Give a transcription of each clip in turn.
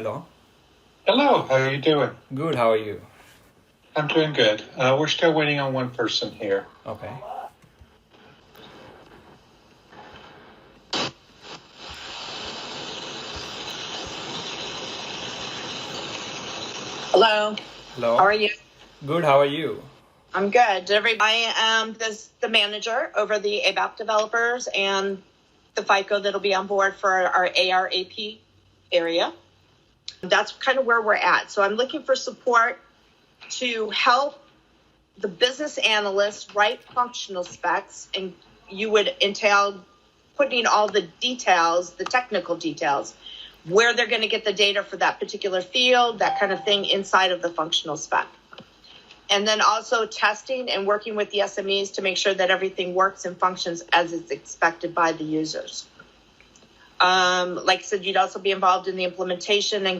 Hello. Hello, how are you doing? Good, how are you? I'm doing good. We're still waiting on one person here. Okay. Hello. Hello. How are you? Good, how are you? I'm good. I am the manager over the ABAP developers and the FICO that'll be on board for our ARAP area. That's kind of where we're at. So I'm looking for support to help the business analysts write functional specs, and you would entail putting all the details, the technical details, where they're going to get the data for that particular field, that kind of thing inside of the functional spec. And then also testing and working with the SMEs to make sure that everything works and functions as it's expected by the users. Like I said, you'd also be involved in the implementation and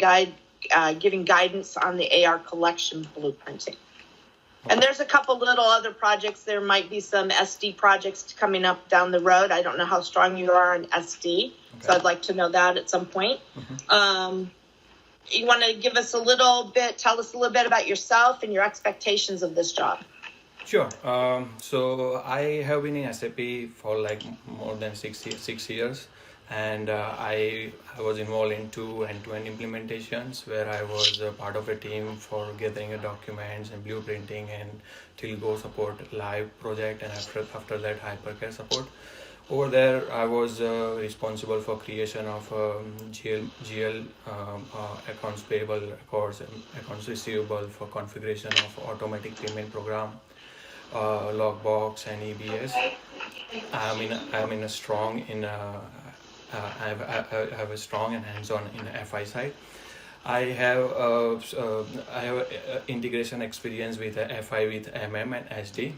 giving guidance on the AR collection blueprinting. And there's a couple little other projects. There might be some SD projects coming up down the road. I don't know how strong you are in SD, okay. So I'd like to know that at some point. Mm-hmm. You want to tell us a little bit about yourself and your expectations of this job? Sure. So I have been in SAP for like more than 6 years. And I was involved in 2 end-to-end implementations where I was part of a team for gathering documents and blueprinting and till go support live project, and after that hypercare support. Over there I was responsible for creation of GL accounts payable records, accounts receivable, for configuration of automatic payment program, Lockbox and EBS. I'm in a strong in I have a strong and hands-on in FI side. I have integration experience with FI with MM and SD,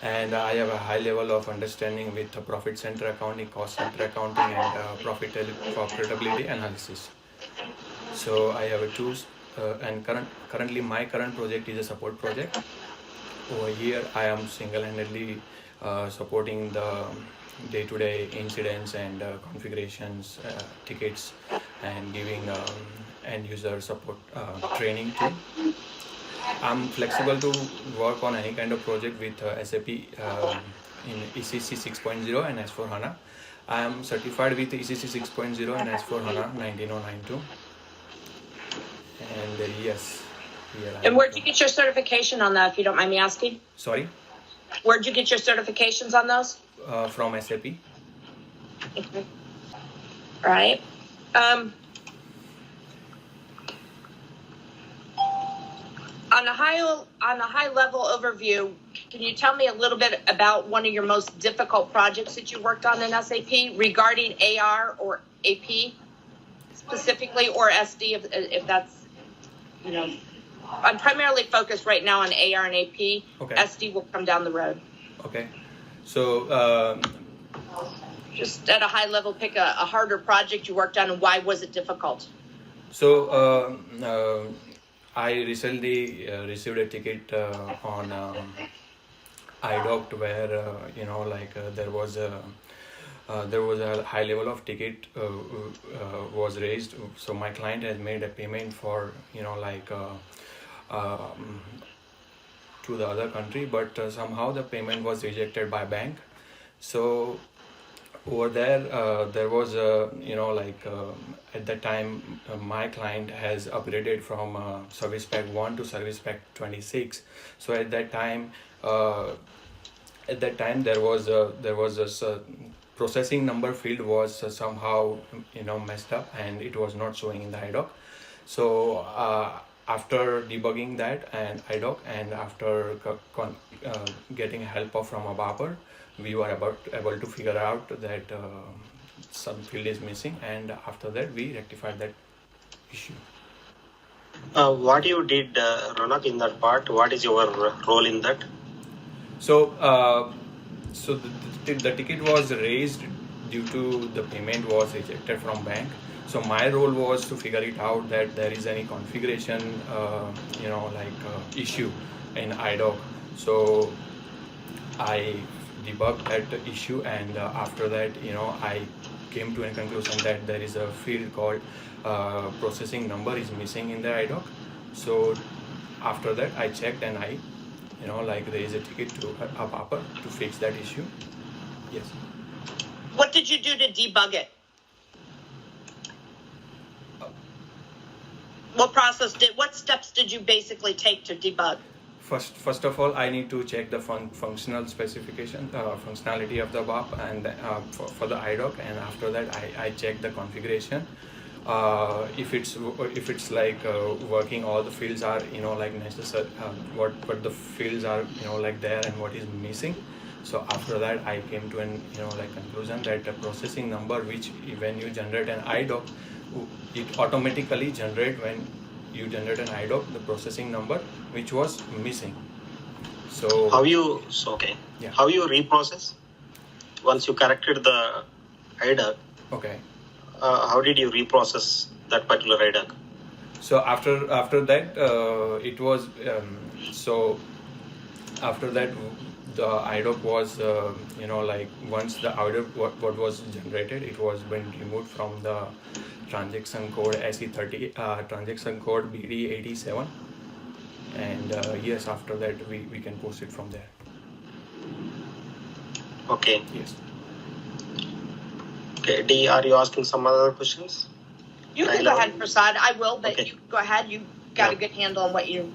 and I have a high level of understanding with profit center accounting, cost center accounting, and profitability analysis. So I have a tools, and currently my current project is a support project. Over here I am single-handedly supporting the day-to-day incidents and configurations, tickets, and giving end-user support training too. I'm flexible to work on any kind of project with SAP in ECC 6.0 and S4 HANA. I am certified with ECC 6.0 and S4 HANA 19092. And yes. And where'd you get your certification on that, if you don't mind me asking? Sorry? Where'd you get your certifications on those? From SAP. Okay. All right. On a high level overview, can you tell me a little bit about one of your most difficult projects that you worked on in SAP regarding AR or AP specifically, or SD if that's, I'm primarily focused right now on AR and AP. Okay. SD will come down the road. Okay. So just at a high level, pick a harder project you worked on and why was it difficult? So I recently received a ticket on IDOC where there was a high level of ticket was raised. So my client has made a payment for to the other country, but somehow the payment was rejected by bank. So over there there was at that time my client has upgraded from service pack 1 to service pack 26. So at that time there was a processing number field was somehow messed up and it was not showing in the IDOC. So after debugging that and IDOC and after getting help from a barber, we were able to figure out that some field is missing, and after that we rectified that issue. What you did, Ronak, in that part? What is your role in that? So the ticket was raised due to the payment was rejected from bank. So my role was to figure it out that there is any configuration issue in IDOC. So I debugged that issue, and after that I came to a conclusion that there is a field called processing number is missing in the IDOC. So after that, I checked and I, raised a ticket to Papa to fix that issue. Yes. What did you do to debug it? What steps did you basically take to debug? First of all, I need to check the functional specification, functionality of the BAP and for the IDOC, and after that I check the configuration. If it's like working, all the fields are necessary. What the fields are there and what is missing. So after that I came to an conclusion that the processing number, which when you generate an IDOC, it automatically generate when you generate an IDOC the processing number which was missing. So How you reprocess once you corrected the IDOC? Okay. How did you reprocess that particular IDOC? So after that it was after that the IDOC was once the IDOC what was generated, it was been removed from the transaction code SE30 transaction code BD87, and yes, after that we can post it from there. Okay. Yes. Okay. D, are you asking some other questions? You can go ahead, Prasad. I will, but Okay. you go ahead. You got a good handle on what you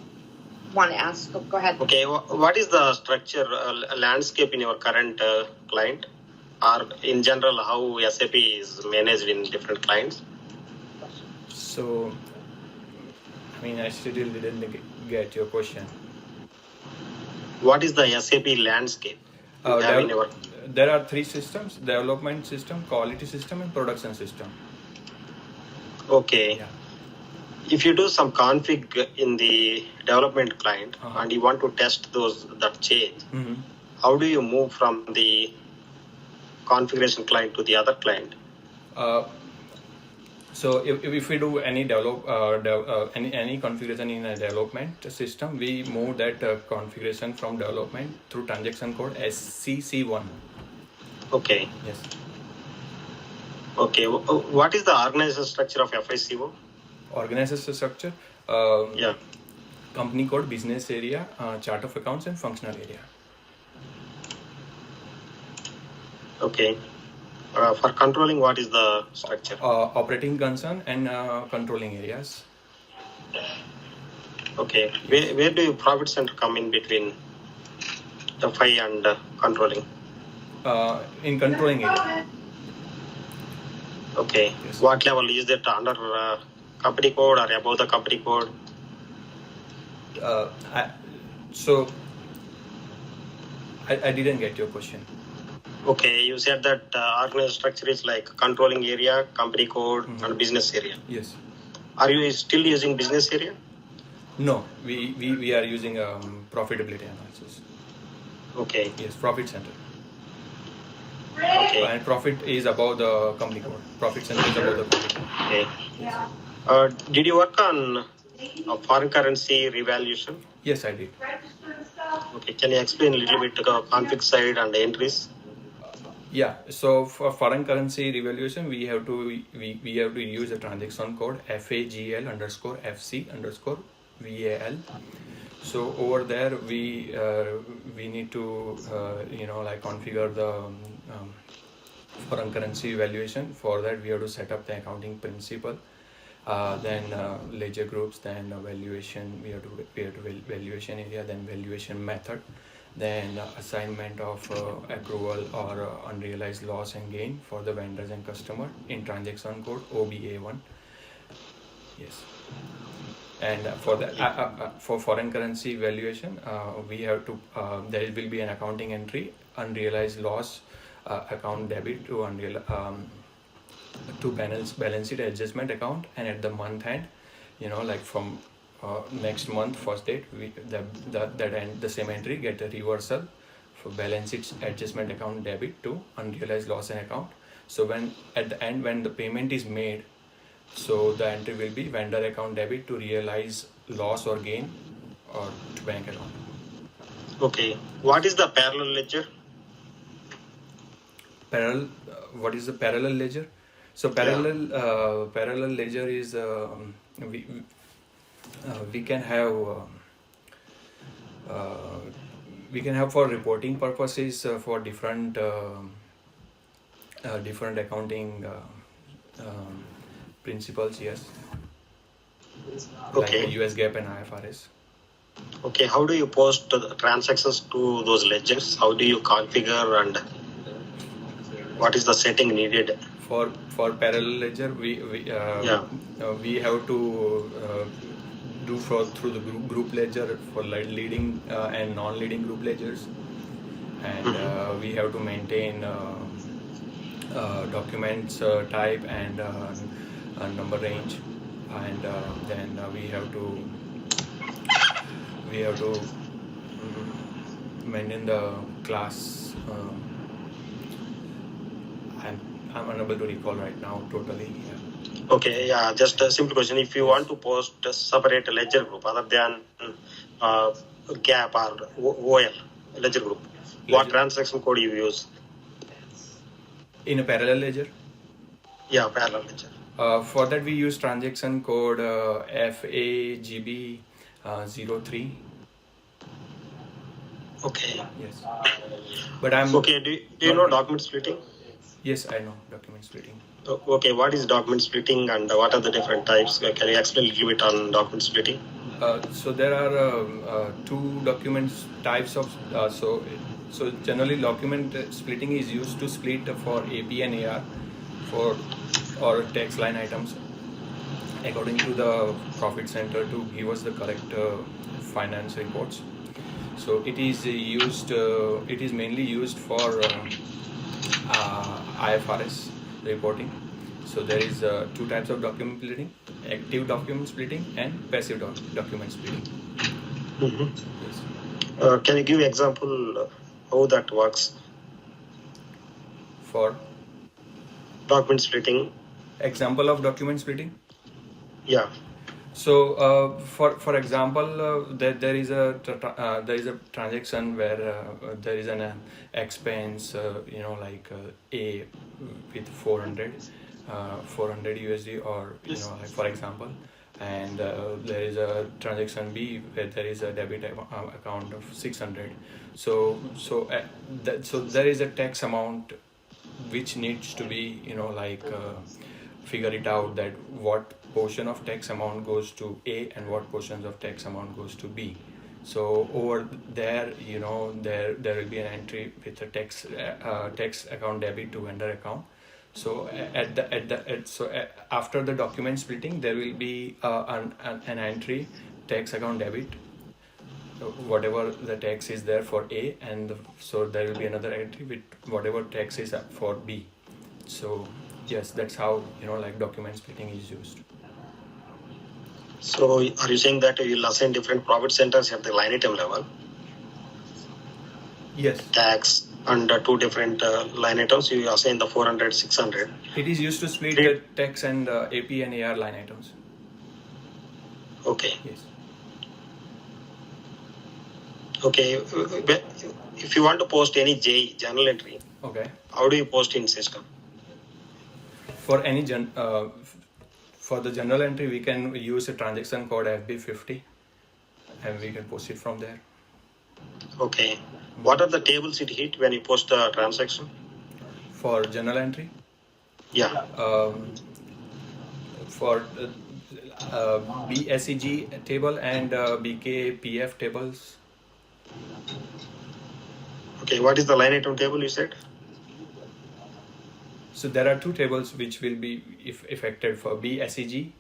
want to ask. Go ahead. Okay. What is the structure landscape in your current client, or in general how SAP is managed in different clients? So I still didn't get your question. What is the SAP landscape? You have in your... There are three systems: development system, quality system, and production system. Okay. Yeah. If you do some config in the development client and you want to test that change, Mm-hmm. how do you move from the configuration client to the other client? So if we do any any configuration in a development system, we move that configuration from development through transaction code SCC1. Okay. Yes. Okay. What is the organizational structure of FICO? Organization structure. Yeah. Company code, business area, chart of accounts, and functional area. Okay. For controlling, what is the structure? Operating concern and controlling areas. Okay. Where do your profit center come in between the FI and controlling? In controlling area. Okay. Yes. What level is that, under company code or above the company code? I didn't get your question. Okay, you said that organizational structure is like controlling area, company code, Mm-hmm. and business area. Yes. Are you still using business area? No, we are using profitability analysis. Okay. Yes, profit center. Okay. And profit is above the company code. Profit center is above the company code. Okay. Yes. Did you work on foreign currency revaluation? Yes, I did. Okay. Can you explain a little bit the config side and the entries? Yeah. So for foreign currency revaluation, we have to use a transaction code FAGL_FC_VAL. So over there we need to configure the foreign currency valuation. For that we have to set up the accounting principle, then ledger groups, then valuation. We have to valuation area, then valuation method, then assignment of accrual or unrealized loss and gain for the vendors and customer in transaction code OBA1. Yes. And for the for foreign currency valuation, we have to there will be an accounting entry, unrealized loss account debit to to balance sheet adjustment account, and at the month end, from next month first date, the same entry get a reversal for balance sheet adjustment account debit to unrealized loss and account. So when at the end, when the payment is made, so the entry will be vendor account debit to realize loss or gain or to bank account. Okay. What is the parallel ledger? parallel. What is the parallel ledger? So parallel ledger is we can have for reporting purposes for different accounting principles. Yes. Okay. Like US GAAP and IFRS. Okay, how do you post the transactions to those ledgers? How do you configure and what is the setting needed? For parallel ledger, we have to do through the group ledger for leading and non-leading group ledgers, and we have to maintain documents type and number range, and then we have to maintain the class. I'm unable to recall right now totally. Yeah. Okay, yeah, just a simple question. If you want to post a separate ledger group other than GAP or OL ledger group, what transaction code you use? In a parallel ledger? Yeah, parallel ledger. For that we use transaction code FAGB 03. Okay. Yes. But I'm okay. Do you know document splitting? Yes, I know document splitting. Okay, what is document splitting and what are the different types? Can you explain a little bit on document splitting? So there are two documents types of so generally document splitting is used to split for AP and AR or tax line items according to the profit center to give us the correct finance reports. So it is used. It is mainly used for IFRS reporting. So there is two types of document splitting: active document splitting and passive document splitting. Yes. Can you give an example how that works? For document splitting. Example of document splitting? Yeah. So for example, there is a transaction where there is an expense, like A with 400 USD, or like for example, and there is a transaction B where there is a debit account of 600. So there is a tax amount which needs to be figure it out, that what portion of tax amount goes to A and what portions of tax amount goes to B. So over there, there will be an entry with a tax account debit to vendor account. So after the document splitting, there will be an entry tax account debit, whatever the tax is there for A, and so there will be another entry with whatever tax is for B. So yes, that's how document splitting is used. So are you saying that you will assign different profit centers at the line item level? Yes. Tax under two different line items, you assign the 400, 600. It is used to split the tax and AP and AR line items. Okay. Yes. Okay. If you want to post any journal entry, okay, how do you post in system? For any for the journal entry, we can use a transaction code FB50, and we can post it from there. Okay. What are the tables it hit when you post the transaction? For journal entry? Yeah. For BSEG table and BKPF tables. Okay. What is the line item table you said? So there are two tables which will be affected for BSEG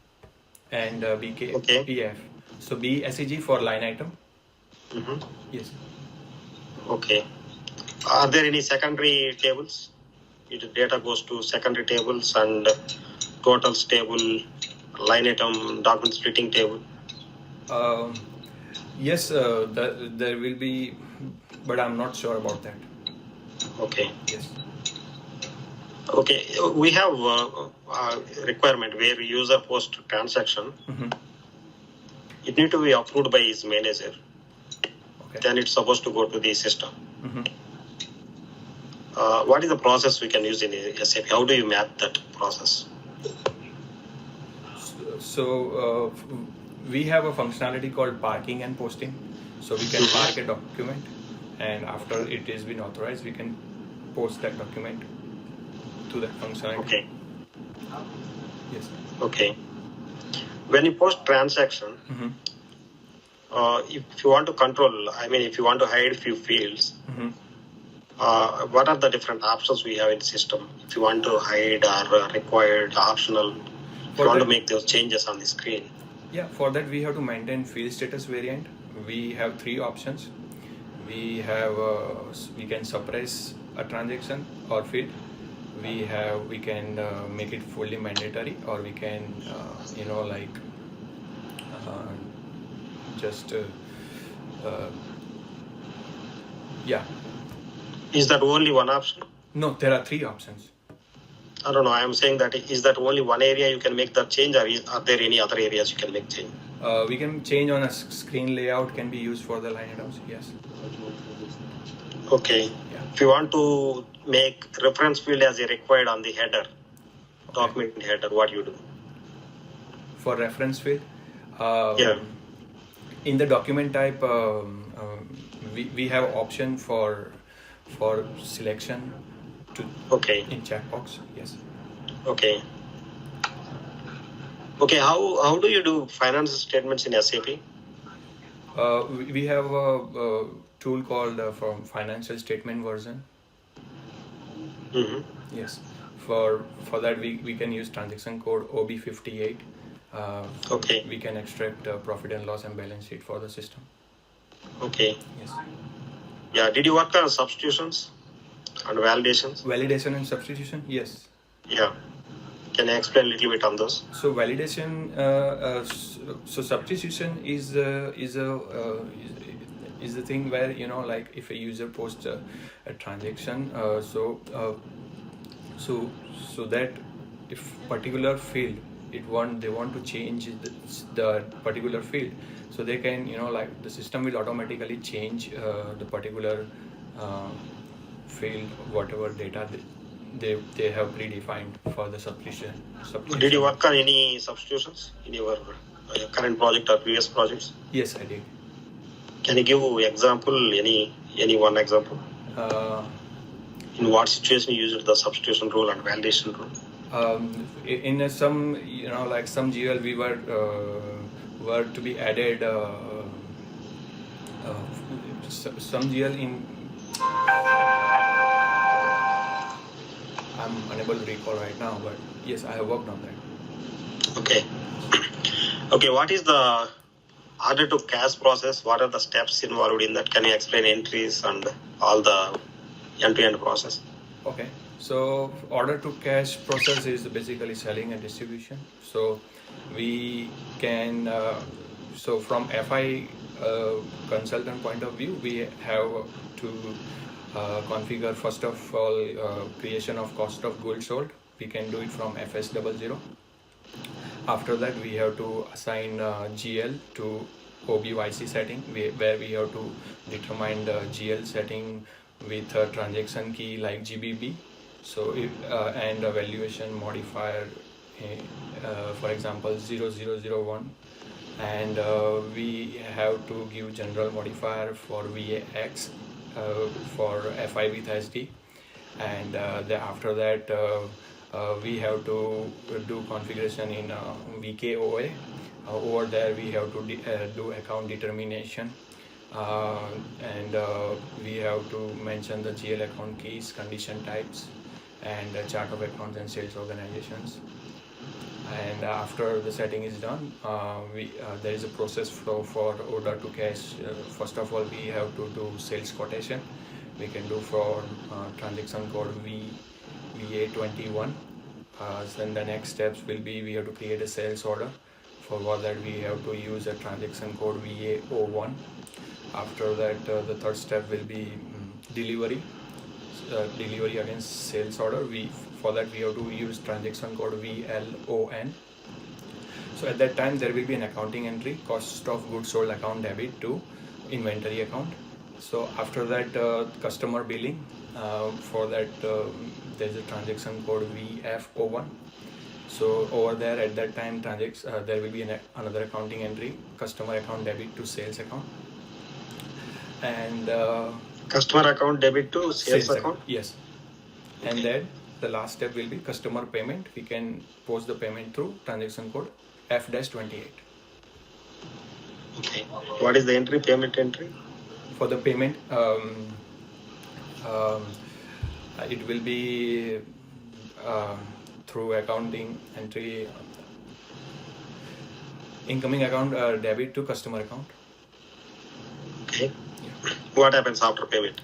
and BKPF. Okay. So BSEG for line item. Mm-hmm. Yes. Okay. Are there any secondary tables? If data goes to secondary tables and totals table, line item, document splitting table? Yes, there will be, but I'm not sure about that. Okay. Yes. Okay, we have a requirement where user post transaction. Mm-hmm. It need to be approved by his manager. Okay. Then it's supposed to go to the system. Mm-hmm. what is the process we can use in SAP? How do you map that process? So we have a functionality called parking and posting. So we can park a document, and after it has been authorized, we can post that document to that functionality. Okay. Yes. Okay. When you post transaction, if you want to control, if you want to hide few fields, what are the different options we have in the system? If you want to hide or required, optional, if you want to make those changes on the screen. Yeah, for that we have to maintain field status variant. We have 3 options. We have we can suppress a transaction or field. We can make it fully mandatory, or we can Is that only one option? No, there are 3 options. I don't know. I am saying that is that only one area you can make that change, or are there any other areas you can make change? We can change on a screen layout, can be used for the line items. Yes. Okay. Yeah. If you want to make reference field as a required on the header, document header, what do you do? For reference field, Yeah. in the document type, we have option for selection to in checkbox. Yes. Okay. Okay. How do you do financial statements in SAP? We have a tool called from financial statement version. Yes. For that we can use transaction code OB58. We can extract profit and loss and balance sheet for the system. Okay. Yes. Yeah. Did you work on substitutions and validations? Validation and substitution. Yes. Yeah. Can you explain a little bit on those? So validation, so substitution is the thing where if a user posts a transaction, so that if particular field they want to change the particular field, so they can the system will automatically change the particular field, whatever data they have predefined for the substitution. Did you work on any substitutions in your current project or previous projects? Yes, I did. Can you give example, any one example? In what situation you used the substitution rule and validation rule? In some some GL we were to be added some GL in. I'm unable to recall right now, but yes, I have worked on that. Okay. Okay, what is the order to cash process? What are the steps involved in that? Can you explain entries and all the end-to-end process? Okay. So order to cash process is basically selling and distribution. So we can, so from FI consultant point of view, we have to configure first of all creation of cost of goods sold. We can do it from FS00. After that, we have to assign GL to OBYC setting, where we have to determine the GL setting with a transaction key like GBB. So and a valuation modifier, for example 0001, and we have to give general modifier for VAX for FI with SD, and after that we have to do configuration in VKOA. Over there we have to do account determination, and we have to mention the GL account keys, condition types, and chart of accounts and sales organizations. And after the setting is done, there is a process flow for order to cash. First of all, we have to do sales quotation. We can do for transaction code VA21. Then the next steps will be we have to create a sales order. For that we have to use a transaction code VA01. After that, the third step will be delivery against sales order. For that we have to use transaction code VLON. So at that time there will be an accounting entry, cost of goods sold account debit to inventory account. So after that, customer billing. For that, there's a transaction code VF01. So over there, at that time, there will be another accounting entry: customer account debit to sales account, and Customer account debit to sales account. Yes, and then the last step will be customer payment. We can post the payment through transaction code F-28. Okay. What is the entry? Payment entry? For the payment, it will be through accounting entry, incoming account debit to customer account. Okay. What happens after payment?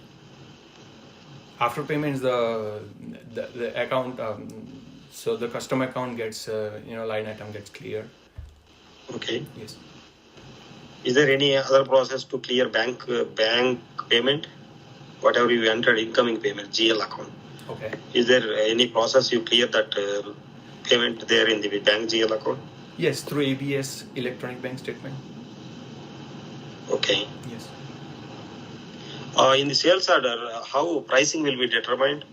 After payments, the account, so the customer account gets, line item gets cleared. Okay. Yes. Is there any other process to clear bank payment? Whatever you entered incoming payment, GL account. Okay. Is there any process you clear that payment there in the bank GL account? Yes, through ABS, electronic bank statement. Okay. Yes. In the sales order, how pricing will be determined?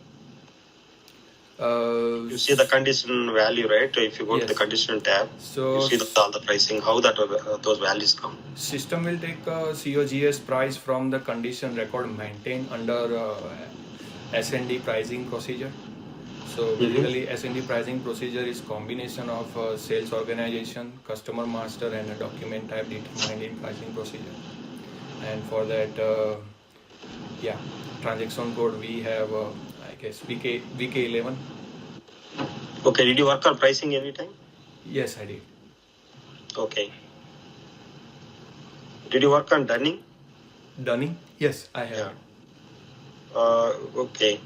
You see the condition value, right? If you go to the condition tab, so you see all the pricing, how that those values come. System will take a COGS price from the condition record maintained under S&D pricing procedure. So basically, S&D pricing procedure is combination of sales organization, customer master, and a document type determined in pricing procedure. And for that, transaction code we have, I guess VK11. Okay, did you work on pricing anytime? Yes, I did. Okay. Did you work on dunning? Dunning? Yes, I have. Yeah. Okay.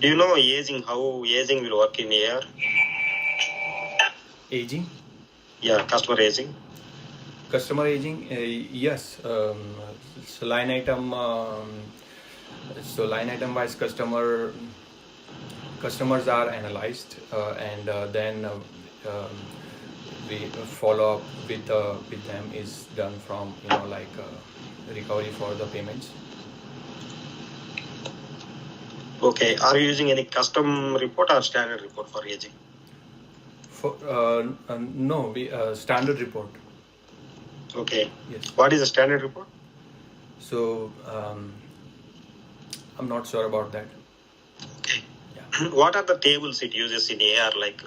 Do you know aging? How aging will work in AR? Aging? Yeah, customer aging. Customer aging, yes. So line item wise customers are analyzed, and then we follow up with them is done from recovery for the payments. Okay. Are you using any custom report or standard report for aging? No, we standard report. Okay. Yes. What is the standard report? So I'm not sure about that. Okay. Yeah. What are the tables it uses in AR? Like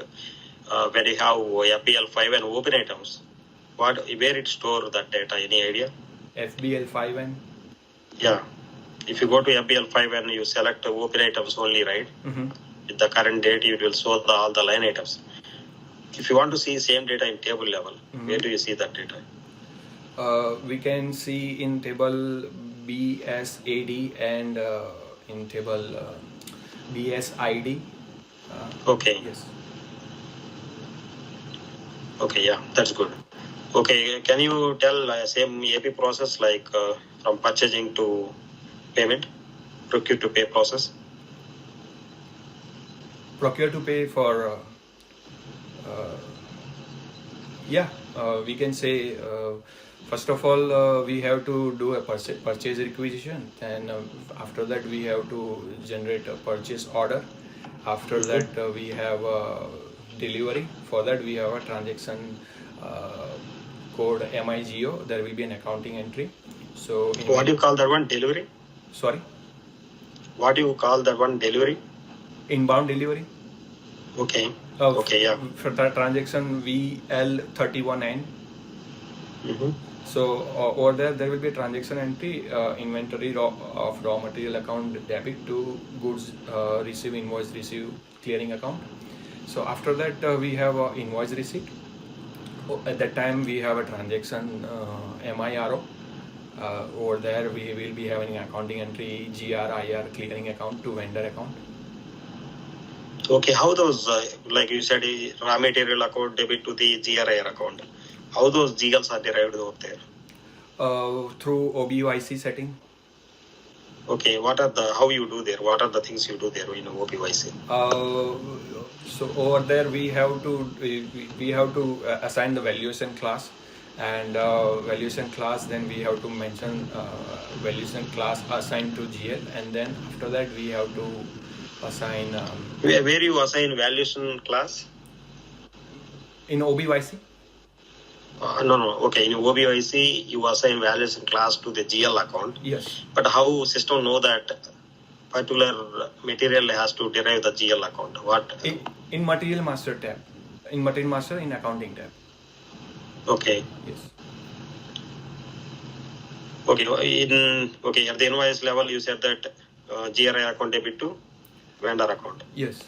when you have FBL5 and open items, where it store that data? Any idea? FBL5 and? Yeah. If you go to FBL5 and you select open items only, right? Mm-hmm. With the current date, it will show all the line items. If you want to see same data in table level, where do you see that data? We can see in table BSAD and in table BSID. Okay. Yes. Okay, yeah, that's good. Okay, can you tell same AP process like from purchasing to payment, procure to pay process? Procure to pay for, we can say, first of all, we have to do a purchase requisition, and after that we have to generate a purchase order. After that we have delivery. For that we have a transaction code MIGO. There will be an accounting entry. So what do you call that one? Delivery? Sorry? What do you call that one? Delivery? Inbound delivery. Okay. Okay, yeah. For that transaction VL31N. Mm-hmm. So over there will be a transaction entry, inventory of raw material account debit to goods receive, invoice receive, clearing account. So after that we have invoice receipt. At that time we have a transaction MIRO. Over there we will be having accounting entry GRIR, clearing account to vendor account. Okay, how those, like you said, raw material account debit to the GRIR account, how those GLs are derived over there? Through OBUIC setting. Okay, how you do there? What are the things you do there in OBUIC? So over there we have to assign the valuation class, And valuation class, then we have to mention valuation class assigned to GL, and then after that we have to assign Where you assign valuation class? in OBYC. No. Okay, in OBYC, you assign valuation class to the GL account. Yes. But how system know that particular material has to derive the GL account? What? In material master tab, in material master in accounting tab. Okay. Yes. Okay. At the invoice level, you said that GRI account debit to vendor account. Yes.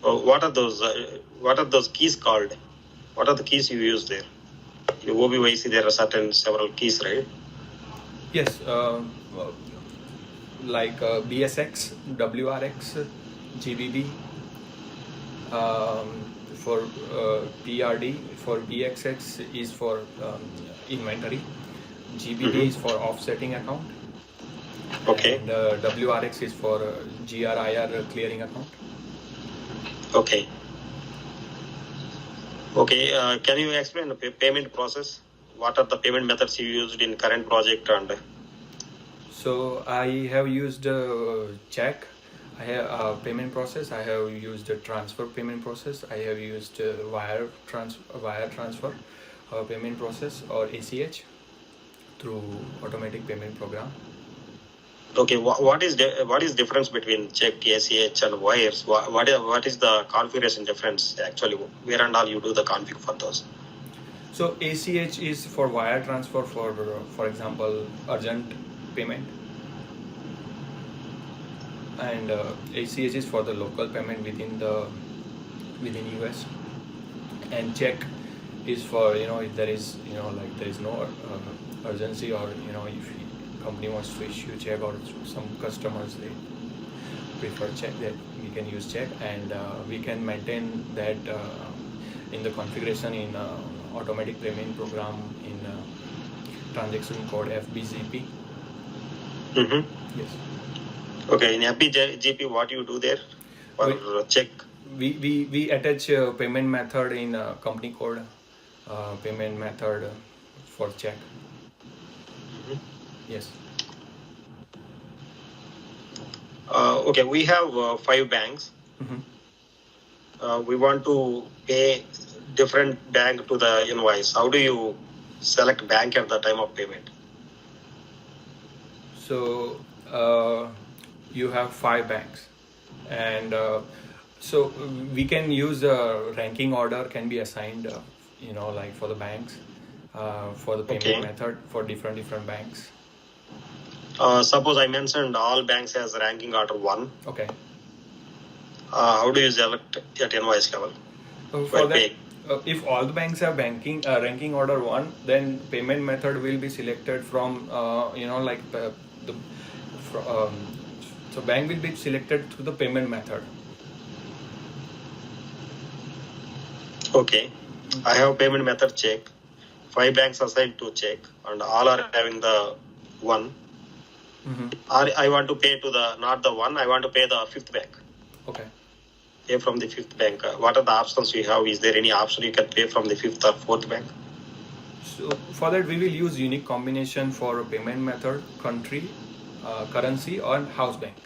What are those keys called? What are the keys you use there? In OBYC, there are several keys, right? Yes. Like BSX, WRX, GBB. For PRD, for BXX is for inventory. GBD is for offsetting account. Okay. And WRX is for GRIR clearing account. Okay. Can you explain the payment process? What are the payment methods you used in current project? And So I have used check. I have payment process. I have used a transfer payment process. I have used wire transfer payment process, or ACH, through automatic payment program. okay, what is difference between check, ACH, and wires? What is the configuration difference actually? Where and all you do the config for those? So ACH is for wire transfer, for example, urgent payment, and ACH is for the local payment within US, and check is for if there is there is no urgency, or if company wants to issue check, or some customers they prefer check, that we can use check, and we can maintain that in the configuration in automatic payment program in transaction code FBGP. Mm-hmm. Yes. Okay, in FBGP, what you do there for check? We attach payment method in company code, payment method for check. Mm-hmm. Yes. Okay, we have 5 banks. Mm-hmm. We want to pay different bank to the invoice. How do you select bank at the time of payment? So you have 5 banks, and so we can use a ranking order can be assigned, like for the banks, for the payment method for different banks. Suppose I mentioned all banks has ranking order 1. Okay. How do you select at invoice level? For that, if all the banks have ranking order 1, then payment method will be selected from so bank will be selected through the payment method. Okay, I have payment method check. 5 banks assigned to check, and all are having the 1. Mm-hmm. I want to pay to not the 1. I want to pay the 5th bank. Okay. Pay from the 5th bank. What are the options you have? Is there any option you can pay from the 5th or 4th bank? So for that we will use unique combination for payment method, country, currency, or house bank.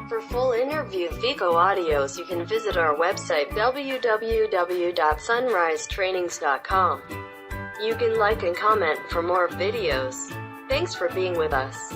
For full interview FICO audios, you can visit our website www.sunrisetrainings.com. You can like and comment for more videos. Thanks for being with us.